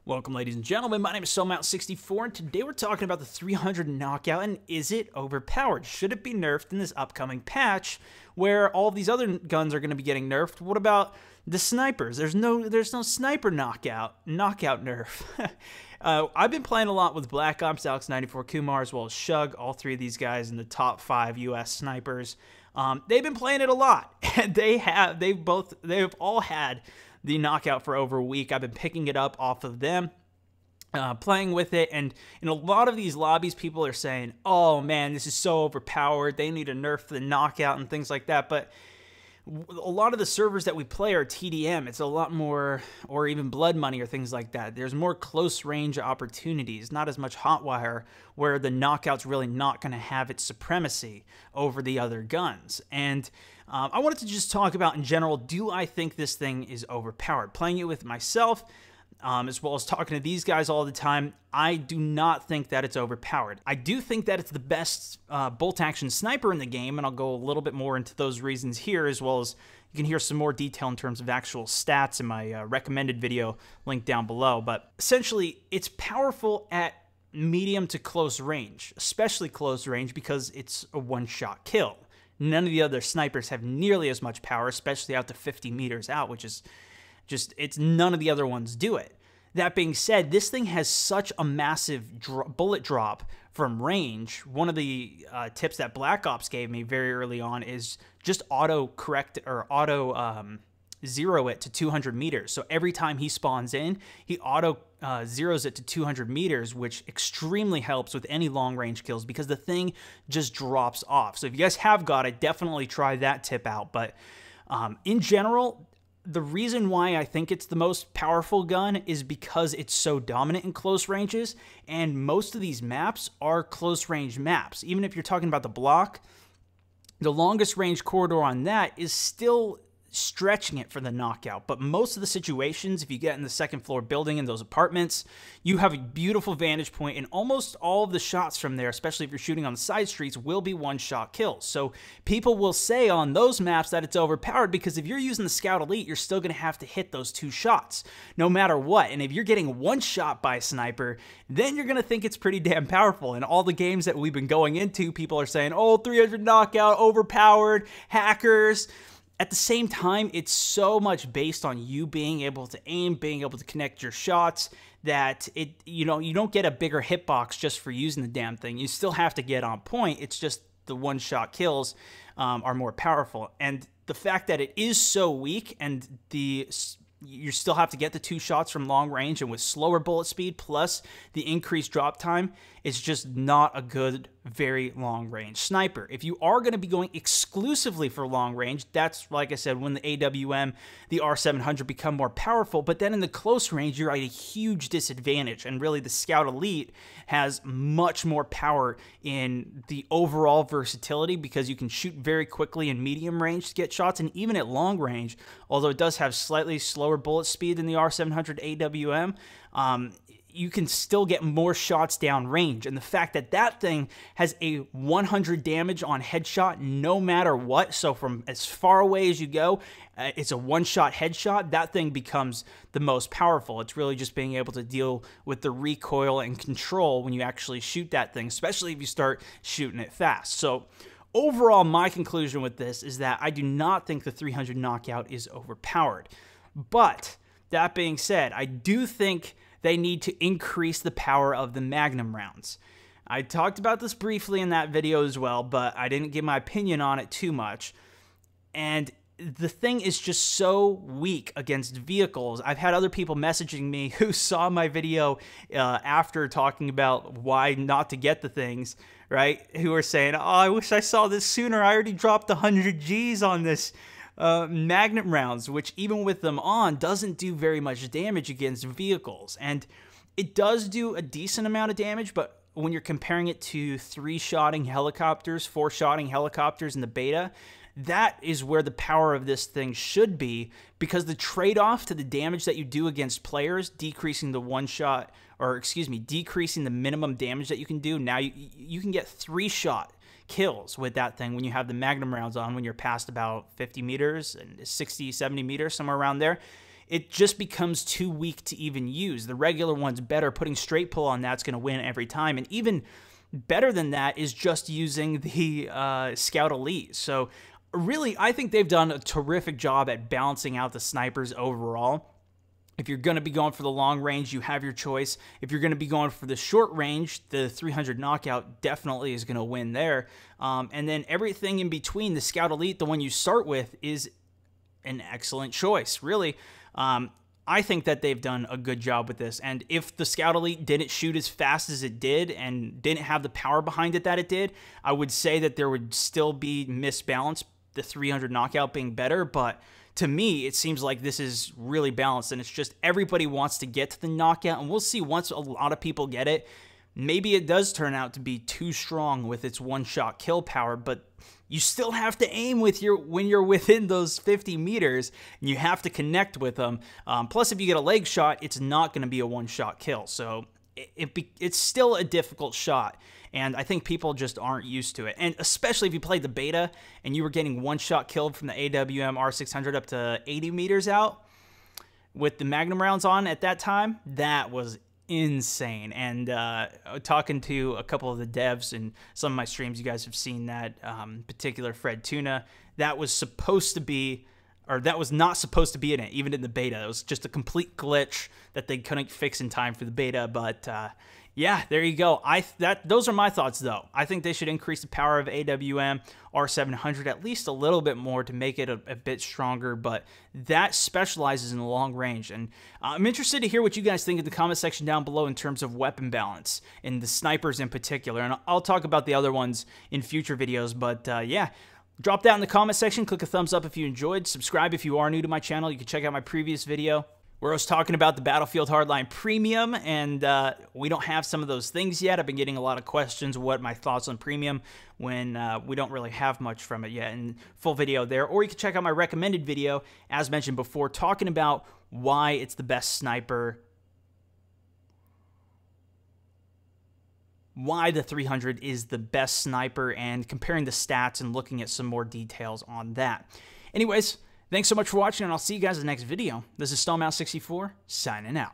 Welcome, ladies and gentlemen. My name is SoulMount64, and today we're talking about the 300 knockout, and is it overpowered? Should it be nerfed in this upcoming patch, where all of these other guns are going to be getting nerfed? What about the snipers? There's no sniper knockout nerf. I've been playing a lot with Black Ops, Alex94 Kumar, as well as Shug, all three of these guys in the top 5 US snipers. They've been playing it a lot, and they've all had the knockout for over a week. I've been picking it up off of them, playing with it, and in a lot of these lobbies, people are saying, oh man, this is so overpowered, they need to nerf the knockout and things like that. But a lot of the servers that we play are TDM. It's a lot more, or even Blood Money or things like that. There's more close range opportunities, not as much Hotwire, where the knockout's really not going to have its supremacy over the other guns. And I wanted to just talk about, in general, do I think this thing is overpowered? Playing it with myself, as well as talking to these guys all the time, I do not think that it's overpowered. I do think that it's the best bolt-action sniper in the game, and I'll go a little bit more into those reasons here, as well as you can hear some more detail in terms of actual stats in my recommended video linked down below. But essentially, it's powerful at medium to close range, especially close range, because it's a one-shot kill. None of the other snipers have nearly as much power, especially out to 50 meters out, which is none of the other ones do it. That being said, this thing has such a massive bullet drop from range. One of the tips that Black Ops gave me very early on is just auto-correct or auto-zero it to 200 meters. So every time he spawns in, he auto-zeroes it to 200 meters, which extremely helps with any long-range kills because the thing just drops off. So if you guys have got it, definitely try that tip out. But in general, the reason why I think it's the most powerful gun is because it's so dominant in close ranges, and most of these maps are close range maps. Even if you're talking about the block, the longest range corridor on that is still stretching it for the knockout. But most of the situations, if you get in the second floor building in those apartments, you have a beautiful vantage point, and almost all of the shots from there, especially if you're shooting on the side streets, will be one-shot kills. So people will say on those maps that it's overpowered because if you're using the Scout Elite, you're still going to have to hit those 2 shots no matter what. And if you're getting one shot by a sniper, then you're going to think it's pretty damn powerful. And all the games that we've been going into, people are saying, oh, 300 knockout, overpowered, hackers. At the same time, it's so much based on you being able to aim, being able to connect your shots, that you don't get a bigger hitbox just for using the damn thing. You still have to get on point. It's just the one-shot kills are more powerful. And the fact that it is so weak, and you still have to get the 2 shots from long range, and with slower bullet speed plus the increased drop time, it's just not a good, very long range sniper. If you are going to be going exclusively for long range, that's, like I said, when the AWM, the R700 become more powerful. But then in the close range, you're at a huge disadvantage. And really, the Scout Elite has much more power in the overall versatility because you can shoot very quickly in medium range to get shots, and even at long range, although it does have slightly slower bullet speed than the R700 AWM, you can still get more shots down range. And the fact that that thing has a 100 damage on headshot no matter what, so from as far away as you go, it's a one-shot headshot, that thing becomes the most powerful. It's really just being able to deal with the recoil and control when you actually shoot that thing, especially if you start shooting it fast. So overall, my conclusion with this is that I do not think the 300 knockout is overpowered. But that being said, I do think they need to increase the power of the Magnum rounds. I talked about this briefly in that video as well, but I didn't give my opinion on it too much. And the thing is just so weak against vehicles. I've had other people messaging me who saw my video after talking about why not to get the things, right? Who are saying, oh, I wish I saw this sooner. I already dropped 100 G's on this Magnum rounds, which even with them on doesn't do very much damage against vehicles. And it does do a decent amount of damage, but when you're comparing it to 3-shotting helicopters, 4-shotting helicopters in the beta, that is where the power of this thing should be, because the trade-off to the damage that you do against players, decreasing the one-shot, or excuse me, decreasing the minimum damage that you can do, now you can get 3-shot kills with that thing when you have the Magnum rounds on, when you're past about 50 meters and 60, 70 meters, somewhere around there. it just becomes too weak to even use. The regular one's better. Putting straight pull on that's going to win every time. And even better than that is just using the Scout Elite. So really, I think they've done a terrific job at balancing out the snipers overall. If you're going to be going for the long range, you have your choice. If you're going to be going for the short range, the 300 knockout definitely is going to win there. And then everything in between, the Scout Elite, the one you start with, is an excellent choice, really. I think that they've done a good job with this. And if the Scout Elite didn't shoot as fast as it did and didn't have the power behind it that it did, I would say that there would still be misbalance, the 300 knockout being better. But to me, it seems like this is really balanced, and it's just everybody wants to get to the knockout. And we'll see once a lot of people get it. Maybe it does turn out to be too strong with its one-shot kill power, but you still have to aim with when you're within those 50 meters, and you have to connect with them. Plus, if you get a leg shot, it's not going to be a one-shot kill. So it's still a difficult shot, and I think people just aren't used to it. And especially if you played the beta and you were getting one-shot killed from the AWM R600 up to 80 meters out with the Magnum rounds on at that time, that was insane. And talking to a couple of the devs and some of my streams, you guys have seen that particular Fred Tuna. That was supposed to be, or that was not supposed to be in it, even in the beta. It was just a complete glitch that they couldn't fix in time for the beta. But yeah, there you go. Those are my thoughts, though. I think they should increase the power of AWM R700 at least a little bit more to make it a bit stronger, but that specializes in the long range. And I'm interested to hear what you guys think in the comment section down below in terms of weapon balance, and the snipers in particular. And I'll talk about the other ones in future videos, but yeah. Drop that in the comment section. Click a thumbs up if you enjoyed. Subscribe if you are new to my channel. You can check out my previous video where I was talking about the Battlefield Hardline Premium, and we don't have some of those things yet. I've been getting a lot of questions, what my thoughts on Premium, when we don't really have much from it yet, and full video there. Or you can check out my recommended video, as mentioned before, talking about why it's the best sniper, why the 300 is the best sniper, and comparing the stats and looking at some more details on that. Anyways, thanks so much for watching, and I'll see you guys in the next video. This is StoneMouse64, signing out.